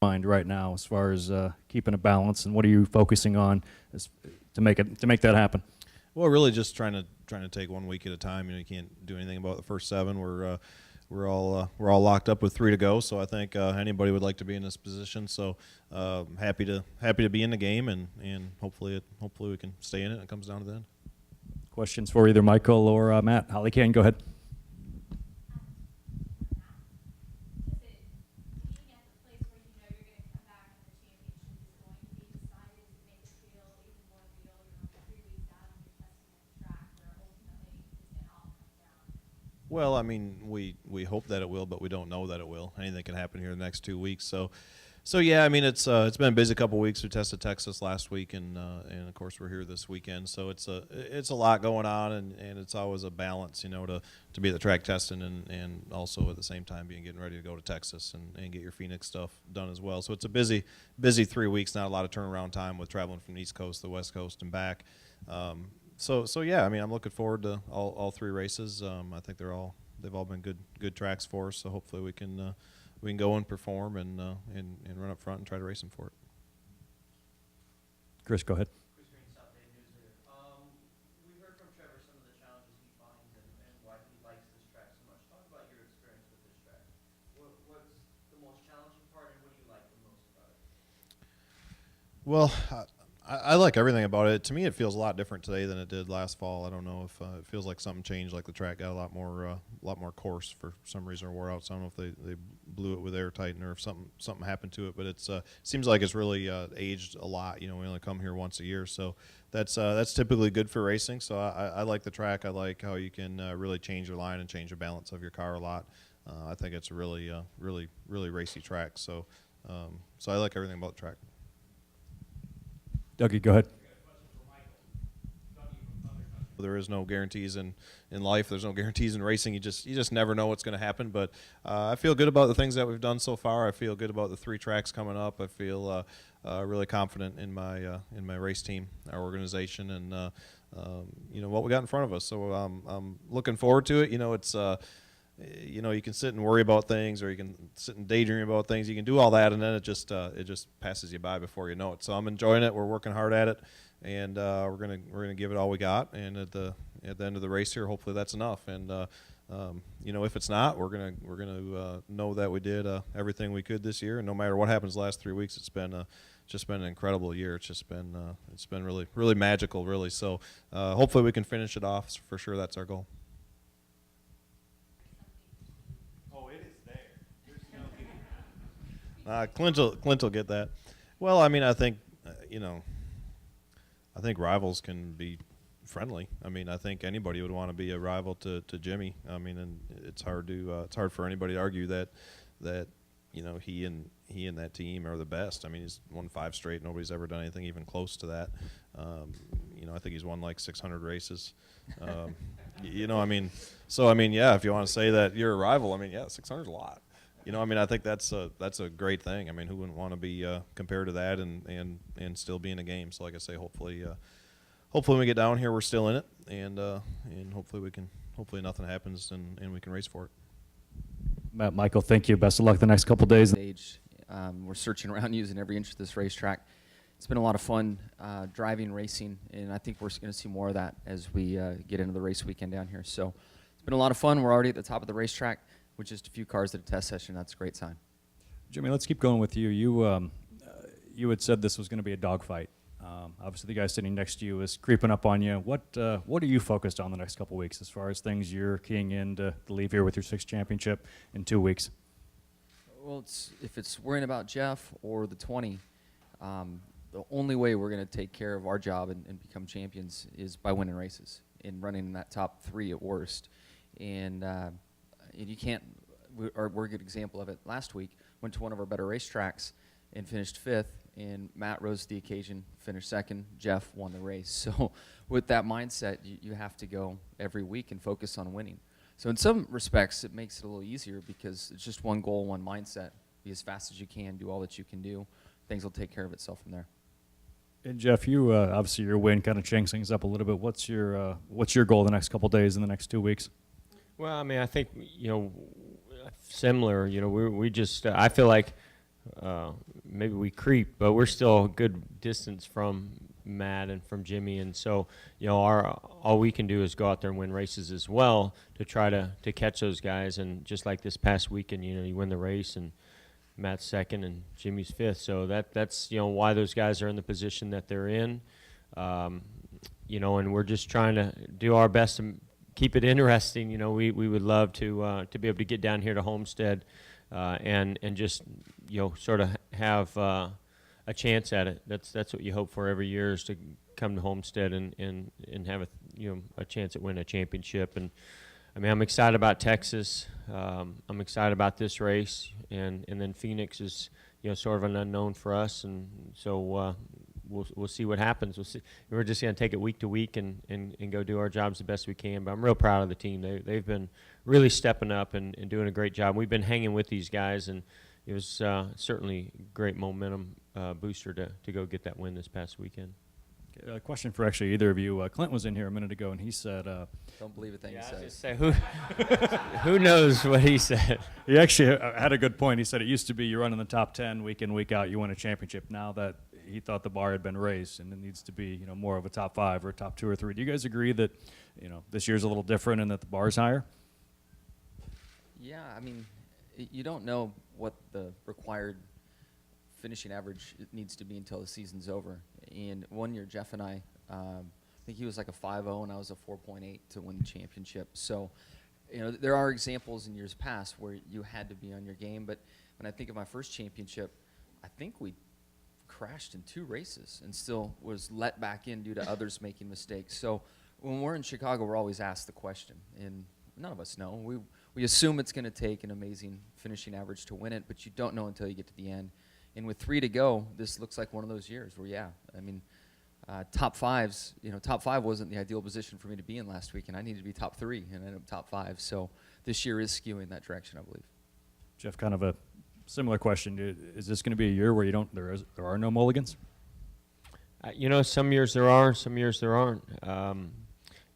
mind right now as far as keeping a balance, and what are you focusing on to make that happen? Well, really just trying to take 1 week at a time. You know, you can't do anything about the first 7. We're all locked up with 3 to go. So I think anybody would like to be in this position. So happy to be in the game, and hopefully we can stay in it. It comes down to the end. Questions for either Michael or Matt? Holly Kane, go ahead. Well, I mean, we hope that it will, but we don't know that it will. Anything can happen here in the next 2 weeks. So yeah, I mean, it's been a busy couple weeks. We tested Texas last week, and of course we're here this weekend. So it's a lot going on, and it's always a balance, you know, to be at the track testing and also at the same time getting ready to go to Texas and get your Phoenix stuff done as well. So it's a busy 3 weeks. Not a lot of turnaround time with traveling from the East Coast to the West Coast and back. So yeah, I mean, I'm looking forward to all 3 races. I think they've all been good tracks for us. So hopefully we can go and perform and run up front and try to race them for it. Chris, go ahead. Chris Green, South Bay News here. We heard from Trevor some of the challenges he finds and why he likes this track so much. Talk about your experience with this track. What's the most challenging part, and what do you like the most about it? Well, I like everything about it. To me, it feels a lot different today than it did last fall. I don't know if it feels like something changed, like the track got a lot more coarse for some reason or wore out. So I don't know if they blew it with air tightener or if something happened to it. But it seems like it's really aged a lot. You know, we only come here once a year, so that's typically good for racing. So I like the track. I like how you can really change your line and change the balance of your car a lot. I think it's a really racy track. So I like everything about the track. Dougie, go ahead. There is no guarantees in life. There's no guarantees in racing. You just never know what's going to happen. But I feel good about the things that we've done so far. I feel good about the 3 tracks coming up. I feel really confident in my race team, our organization, and you know what we got in front of us. So I'm looking forward to it. You know, it's you know, you can sit and worry about things, or you can sit and daydream about things. You can do all that, and then it just passes you by before you know it. So I'm enjoying it. We're working hard at it, and we're gonna give it all we got. And at the end of the race here, hopefully that's enough. And you know, if it's not, we're gonna know that we did everything we could this year. And no matter what happens the last 3 weeks, it's just been an incredible year. It's been really magical, really. So hopefully we can finish it off. For sure, that's our goal. Clint will get that. Well, I mean, I think you know, I think rivals can be friendly. I mean, I think anybody would want to be a rival to Jimmie. I mean, and it's hard for anybody to argue that you know he and that team are the best. I mean, he's won 5 straight. Nobody's ever done anything even close to that. You know, I think he's won like 600 races. You know, I mean, so I mean, yeah, if you want to say that you're a rival, I mean, yeah, 600 is a lot. You know, I mean, I think that's a great thing. I mean, who wouldn't want to be compared to that and still be in a game? So, like I say, hopefully when we get down here, we're still in it, and hopefully nothing happens and we can race for it. Matt, Michael, thank you. Best of luck the next couple of days. We're searching around using every inch of this racetrack. It's been a lot of fun driving, racing, and I think we're going to see more of that as we get into the race weekend down here. So it's been a lot of fun. We're already at the top of the racetrack with just a few cars at a test session. That's a great sign. Jimmie, let's keep going with you. You had said this was going to be a dogfight. Obviously, the guy sitting next to you is creeping up on you. What are you focused on the next couple of weeks as far as things you're keying in to leave here with your 6th championship in 2 weeks? Well, if it's worrying about Jeff or the 20, the only way we're going to take care of our job and become champions is by winning races and running in that top 3 at worst. And you can't. We're a good example of it. Last week, went to one of our better racetracks and finished 5th. And Matt rose to the occasion, finished 2nd. Jeff won the race. So with that mindset, you have to go every week and focus on winning. So in some respects, it makes it a little easier because it's just one goal, one mindset. Be as fast as you can, do all that you can do. Things will take care of itself from there. And Jeff, you obviously your win kind of changed things up a little bit. What's your goal the next couple of days in the next 2 weeks? Well, I mean, I think, you know, similar. You know, we just I feel like maybe we creep, but we're still a good distance from Matt and from Jimmie, and so all we can do is go out there and win races as well to try to catch those guys. And just like this past weekend, you win the race and Matt's second and Jimmie's fifth, so that's why those guys are in the position that they're in. And we're just trying to do our best to keep it interesting. We would love to be able to get down here to Homestead and just sort of have a chance at it. That's what you hope for every year, is to come to Homestead and have a chance at winning a championship. And I mean, I'm excited about Texas. I'm excited about this race, and then Phoenix is sort of an unknown for us, and so we'll see what happens. We'll see. We're just going to take it week to week and go do our jobs the best we can. But I'm real proud of the team. They've been really stepping up and doing a great job. We've been hanging with these guys, and it was certainly a great momentum booster to go get that win this past weekend. Okay, a question for actually either of you. Clint was in here a minute ago, and he said, Don't believe a thing he says. Say, who knows what he said? he actually had a good point. He said it used to be you run in the top 10 week in, week out, you win a championship. Now that he thought the bar had been raised, and it needs to be more of a top 5 or a top 2 or 3. Do you guys agree that this year's a little different and that the bar's higher? Yeah, I mean, you don't know what the required finishing average needs to be until the season's over. And one year, Jeff and I think he was like a 5.0 and I was a 4.8 to win the championship. So, there are examples in years past where you had to be on your game. But when I think of my first championship, I think we crashed in 2 races and still was let back in due to others making mistakes. So when we're in Chicago, we're always asked the question, and none of us know. We assume it's going to take an amazing finishing average to win it, but you don't know until you get to the end. And with 3 to go, this looks like one of those years where, top 5s, top 5 wasn't the ideal position for me to be in last week, and I needed to be top 3 and ended up top 5. So this year is skewing that direction, I believe. Jeff, kind of a similar question. Is this going to be a year where there are no mulligans? Some years there are, some years there aren't.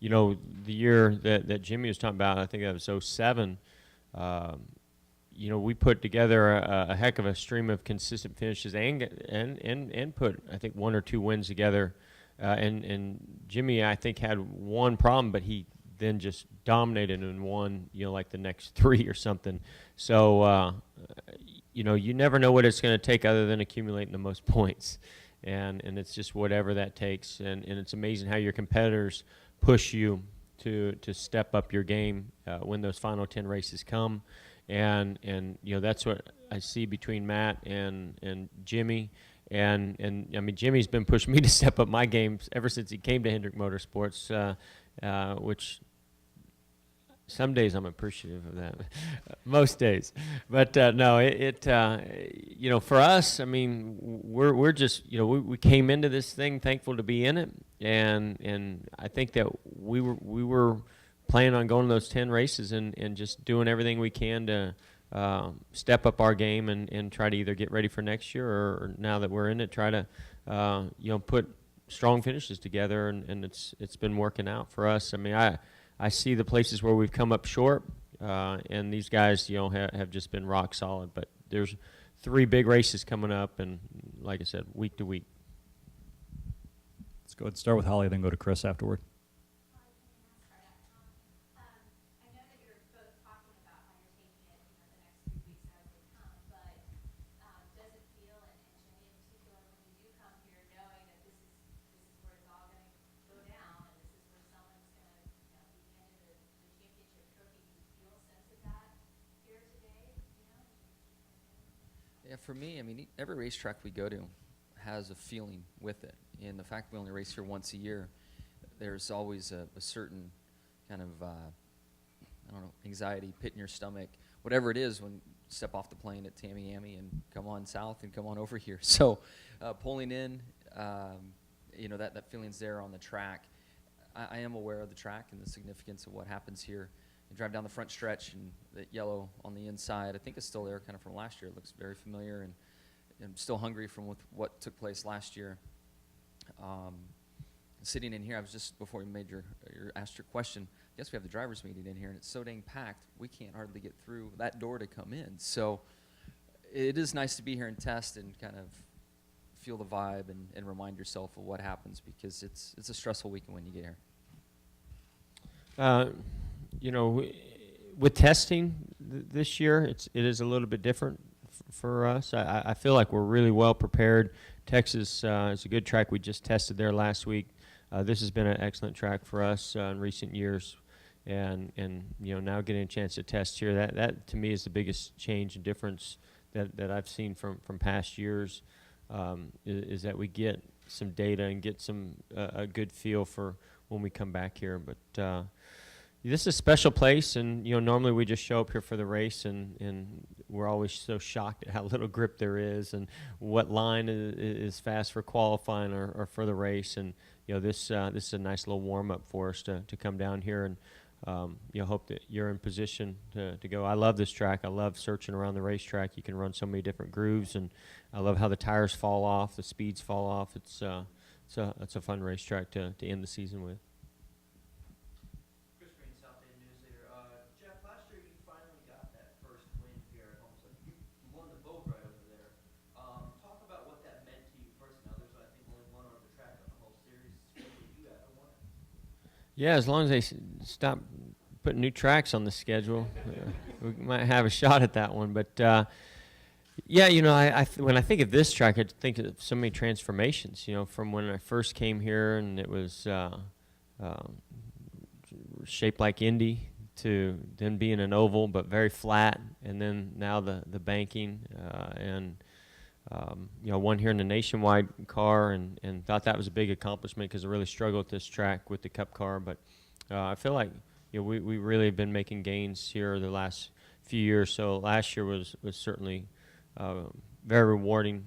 The year that Jimmie was talking about, I think that was 2007. We put together a heck of a stream of consistent finishes and put, I think, 1 or 2 wins together. And Jimmie, I think, had one problem, but he then just dominated and won, like the next 3 or something. So, you never know what it's going to take other than accumulating the most points. And it's just whatever that takes. And it's amazing how your competitors push you to step up your game when those final 10 races come. And that's what I see between Matt and Jimmie. And I mean, Jimmie's been pushing me to step up my game ever since he came to Hendrick Motorsports, which some days I'm appreciative of that, most days. But no, for us, I mean, we're just we came into this thing thankful to be in it, and I think that we were planning on going to those 10 races and just doing everything we can to step up our game and try to either get ready for next year or now that we're in it, try to put strong finishes together, and it's been working out for us. I mean, I see the places where we've come up short, and these guys have just been rock solid. But there's 3 big races coming up, and like I said, week to week. Let's go ahead and start with Holly, then go to Chris afterward. I know that you're both talking about how you're taking it, the next 3 weeks as they come, but does it feel, and Jimmie in particular, when you do come here, knowing that this is where it's all going to go down, and this is where someone's going to be handed the championship trophy, do you feel a sense of that here today? Yeah, for me, I mean, every racetrack we go to has a feeling with it. And the fact we only race here once a year, there's always a certain kind of, anxiety, pit in your stomach, whatever it is when you step off the plane at Tamiami and come on south and come on over here. So pulling in, that feeling's there on the track. I am aware of the track and the significance of what happens here. You drive down the front stretch, and that yellow on the inside, I think it's still there kind of from last year. It looks very familiar, and I'm still hungry from what took place last year. Sitting in here, I was just, before you made asked your question, I guess we have the driver's meeting in here, and it's so dang packed, we can't hardly get through that door to come in. So it is nice to be here and test and kind of feel the vibe and remind yourself of what happens, because it's a stressful weekend when you get here. You know, with testing this year, it is a little bit different for us. I feel like we're really well prepared. Texas is a good track. We just tested there last week. This has been an excellent track for us in recent years, and you know, now getting a chance to test here, that to me is the biggest change and difference that I've seen from past years, is that we get some data and get some a good feel for when we come back here. But this is a special place, and you know, normally we just show up here for the race, and we're always so shocked at how little grip there is, and what line is fast for qualifying or for the race. And you know, this is a nice little warm up for us to come down here, and you know, hope that you're in position to go. I love this track. I love searching around the racetrack. You can run so many different grooves, and I love how the tires fall off, the speeds fall off. It's a fun racetrack to end the season with. South End News Leader. Jeff, last year you finally got that first win here at Homestead. You won the boat ride over there. Talk about what that meant to you personally. Now, there's, I think, only one other track on the whole series schedule you haven't won it. Yeah, as long as they stop putting new tracks on the schedule, we might have a shot at that one. But yeah, you know, when I think of this track, I think of so many transformations. You know, from when I first came here and it was shaped like Indy, to then being an oval but very flat, and then now the banking, and you know, won here in the Nationwide car, and thought that was a big accomplishment because I really struggled with this track with the Cup car. But I feel like, you know, we really have been making gains here the last few years. So last year was certainly very rewarding.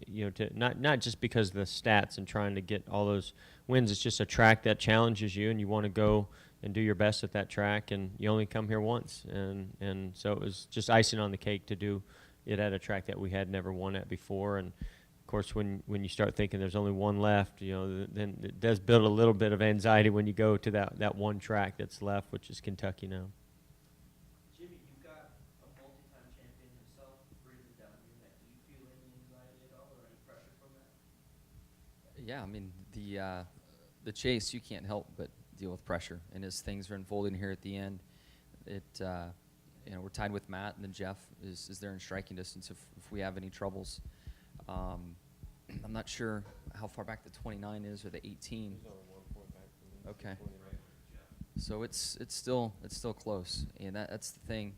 You know, to not just because of the stats and trying to get all those wins. It's just a track that challenges you, and you want to go and do your best at that track, and you only come here once, and so it was just icing on the cake to do it at a track that we had never won at before. And of course, when you start thinking there's only one left, you know, then it does build a little bit of anxiety when you go to that one track that's left, which is Kentucky now. Jimmie, you've got a multi-time champion himself breathing down your neck. Do you feel any anxiety at all or any pressure from that? Yeah, I mean, the chase, you can't help but deal with pressure. And as things are unfolding here at the end, you know, we're tied with Matt, and then Jeff is there in striking distance if we have any troubles. I'm not sure how far back the 29 is or the 18. Okay. So it's still close, and that's the thing.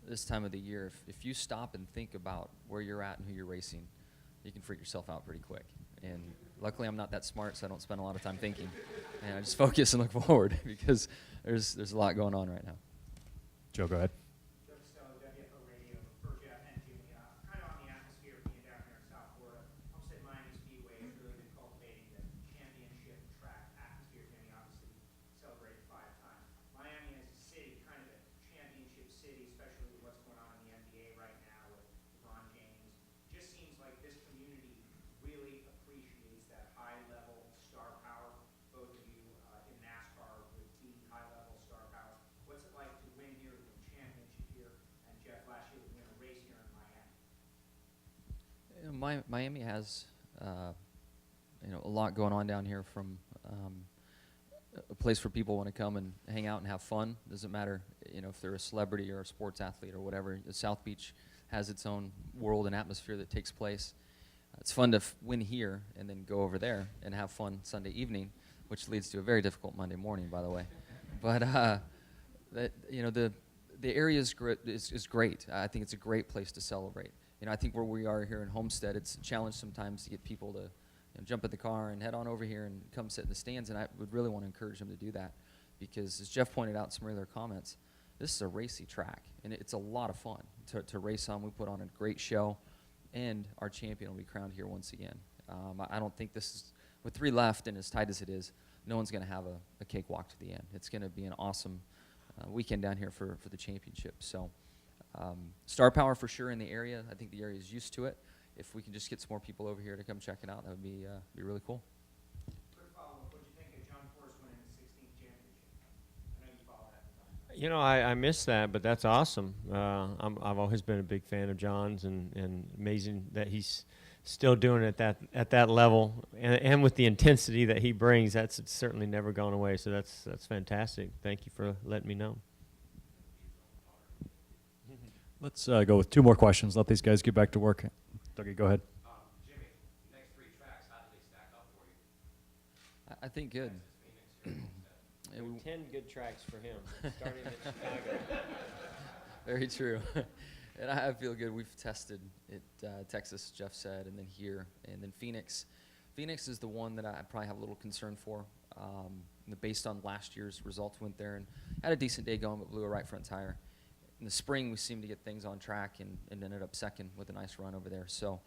This time of the year, if you stop and think about where you're at and who you're racing, you can freak yourself out pretty quick. And luckily, I'm not that smart, so I don't spend a lot of time thinking, and I just focus and look forward because there's a lot going on right now. Joe, go ahead. Miami has, you know, a lot going on down here, from a place where people want to come and hang out and have fun. Doesn't matter, you know, if they're a celebrity or a sports athlete or whatever. The South Beach has its own world and atmosphere that takes place. It's fun to win here and then go over there and have fun Sunday evening, which leads to a very difficult Monday morning, by the way. But that, you know, the area is great. I think it's a great place to celebrate. You know, I think where we are here in Homestead, it's a challenge sometimes to get people to, you know, jump in the car and head on over here and come sit in the stands, and I would really want to encourage them to do that because, as Jeff pointed out in some earlier comments, this is a racy track, and it's a lot of fun to race on. We put on a great show, and our champion will be crowned here once again. I don't think this is, with 3 left and as tight as it is, no one's going to have a cakewalk to the end. It's going to be an awesome weekend down here for the championship. So. Star power for sure in the area. I think the area is used to it. If we can just get some more people over here to come check it out, that would be really cool. Quick follow-up. What did you think of John Force winning the 16th championship? I know you follow that. You know, I missed that, but that's awesome. I've always been a big fan of John's, and amazing that he's still doing it at that level, and with the intensity that he brings, that's certainly never gone away. So that's fantastic. Thank you for letting me know. Let's go with 2 more questions. Let these guys get back to work. Dougie, go ahead. Jimmie, next 3 tracks, how do they stack up for you? I think good. Yeah, 10 good tracks for him, starting in Chicago. Very true. And I feel good. We've tested it, Texas, Jeff said, and then here, and then Phoenix. Phoenix is the one that I probably have a little concern for. Based on last year's results, went there and had a decent day going, but blew a right front tire. In the spring, we seemed to get things on track and ended up second with a nice run over there. So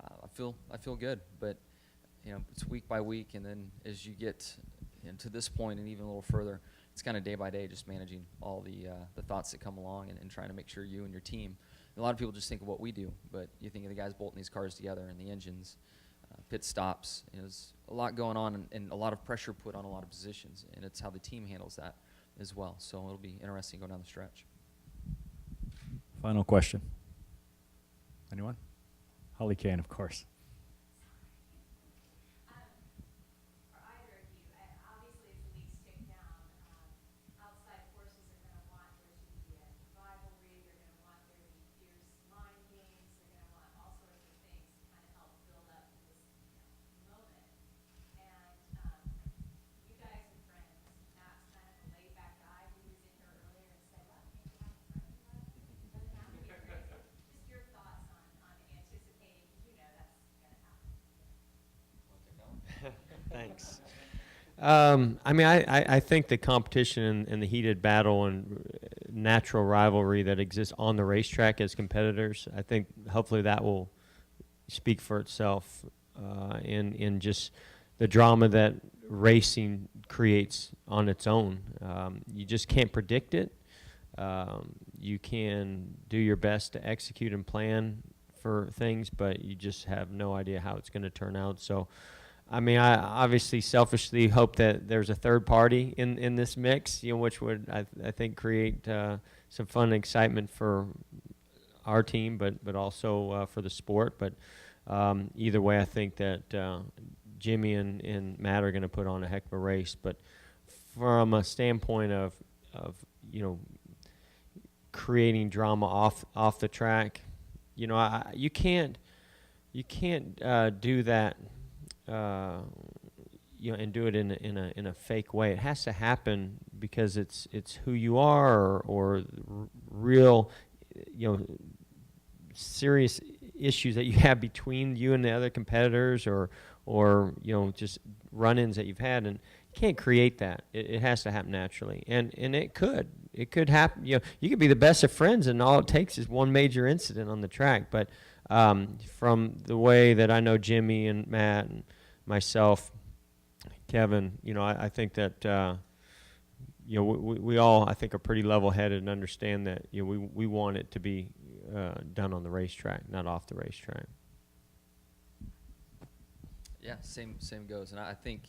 I feel good, but it's week by week, and then as you get to this point and even a little further, it's kind of day by day, just managing all the thoughts that come along and trying to make sure you and your team. A lot of people just think of what we do, but you think of the guys bolting these cars together and the engines, pit stops. There's a lot going on and a lot of pressure put on a lot of positions, and it's how the team handles that as well. So it'll be interesting going down the stretch. Final question. Anyone? Holly Kane, of course. For either of you, obviously as the weeks tick down, outside forces are going to want there to be a rivalry, they're going to want there to be fierce mind games, they're going to want all sorts of things to kind of help build up to this moment. And you guys are friends. Matt's kind of a laid-back guy who was in here earlier and said, well, can't you have a friend? Doesn't have to be crazy. Just your thoughts on anticipating, because you know that's going to happen. Thanks. I mean, I think the competition and the heated battle and natural rivalry that exists on the racetrack as competitors, I think hopefully that will speak for itself in just the drama that racing creates on its own. You just can't predict it. You can do your best to execute and plan for things, but you just have no idea how it's going to turn out. So, I mean, I obviously selfishly hope that there's a third party in this mix, which would, I think, create some fun and excitement for our team, but also for the sport. But either way, I think that Jimmie and Matt are going to put on a heck of a race. But from a standpoint of creating drama off the track, you can't do that. And do it in a fake way. It has to happen because it's who you are, or real, serious issues that you have between you and the other competitors, or just run-ins that you've had, and you can't create that. It has to happen naturally, and it could happen. You could be the best of friends, and all it takes is one major incident on the track. But from the way that I know Jimmie and Matt and myself, Kevin, I think that we all, I think, are pretty level-headed and understand that we want it to be done on the racetrack, not off the racetrack. Yeah, same goes, and I think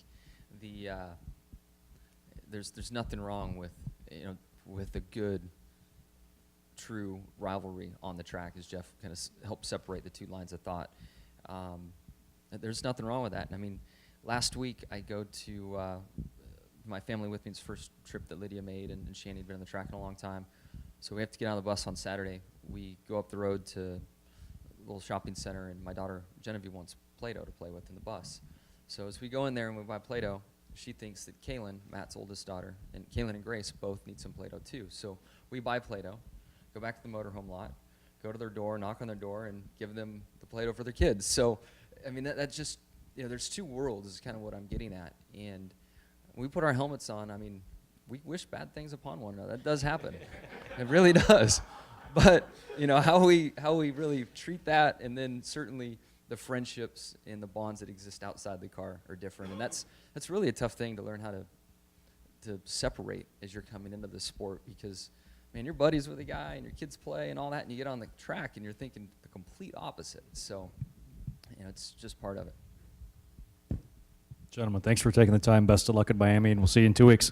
there's nothing wrong with a good, true rivalry on the track, as Jeff kind of helped separate the two lines of thought. There's nothing wrong with that. I mean, last week I go to my family with me. It's the first trip that Lydia made, and Shani had been on the track in a long time. So we have to get on the bus on Saturday. We go up the road to a little shopping center, and my daughter Genevieve wants Play-Doh to play with in the bus. So as we go in there and we buy Play-Doh, she thinks that Kaylin, Matt's oldest daughter, and Kaylin and Grace both need some Play-Doh too. So we buy Play-Doh, go back to the motorhome lot, go to their door, knock on their door, and give them the Play-Doh for their kids. So, I mean, that's just, there's two worlds is kind of what I'm getting at. And when we put our helmets on, I mean, we wish bad things upon one another. That does happen. It really does. But, how we really treat that, and then certainly the friendships and the bonds that exist outside the car are different. And that's really a tough thing to learn how to separate as you're coming into the sport, because, man, you're buddies with a guy and your kids play and all that, and you get on the track and you're thinking the complete opposite. So, it's just part of it. Gentlemen, thanks for taking the time. Best of luck in Miami, and we'll see you in 2 weeks.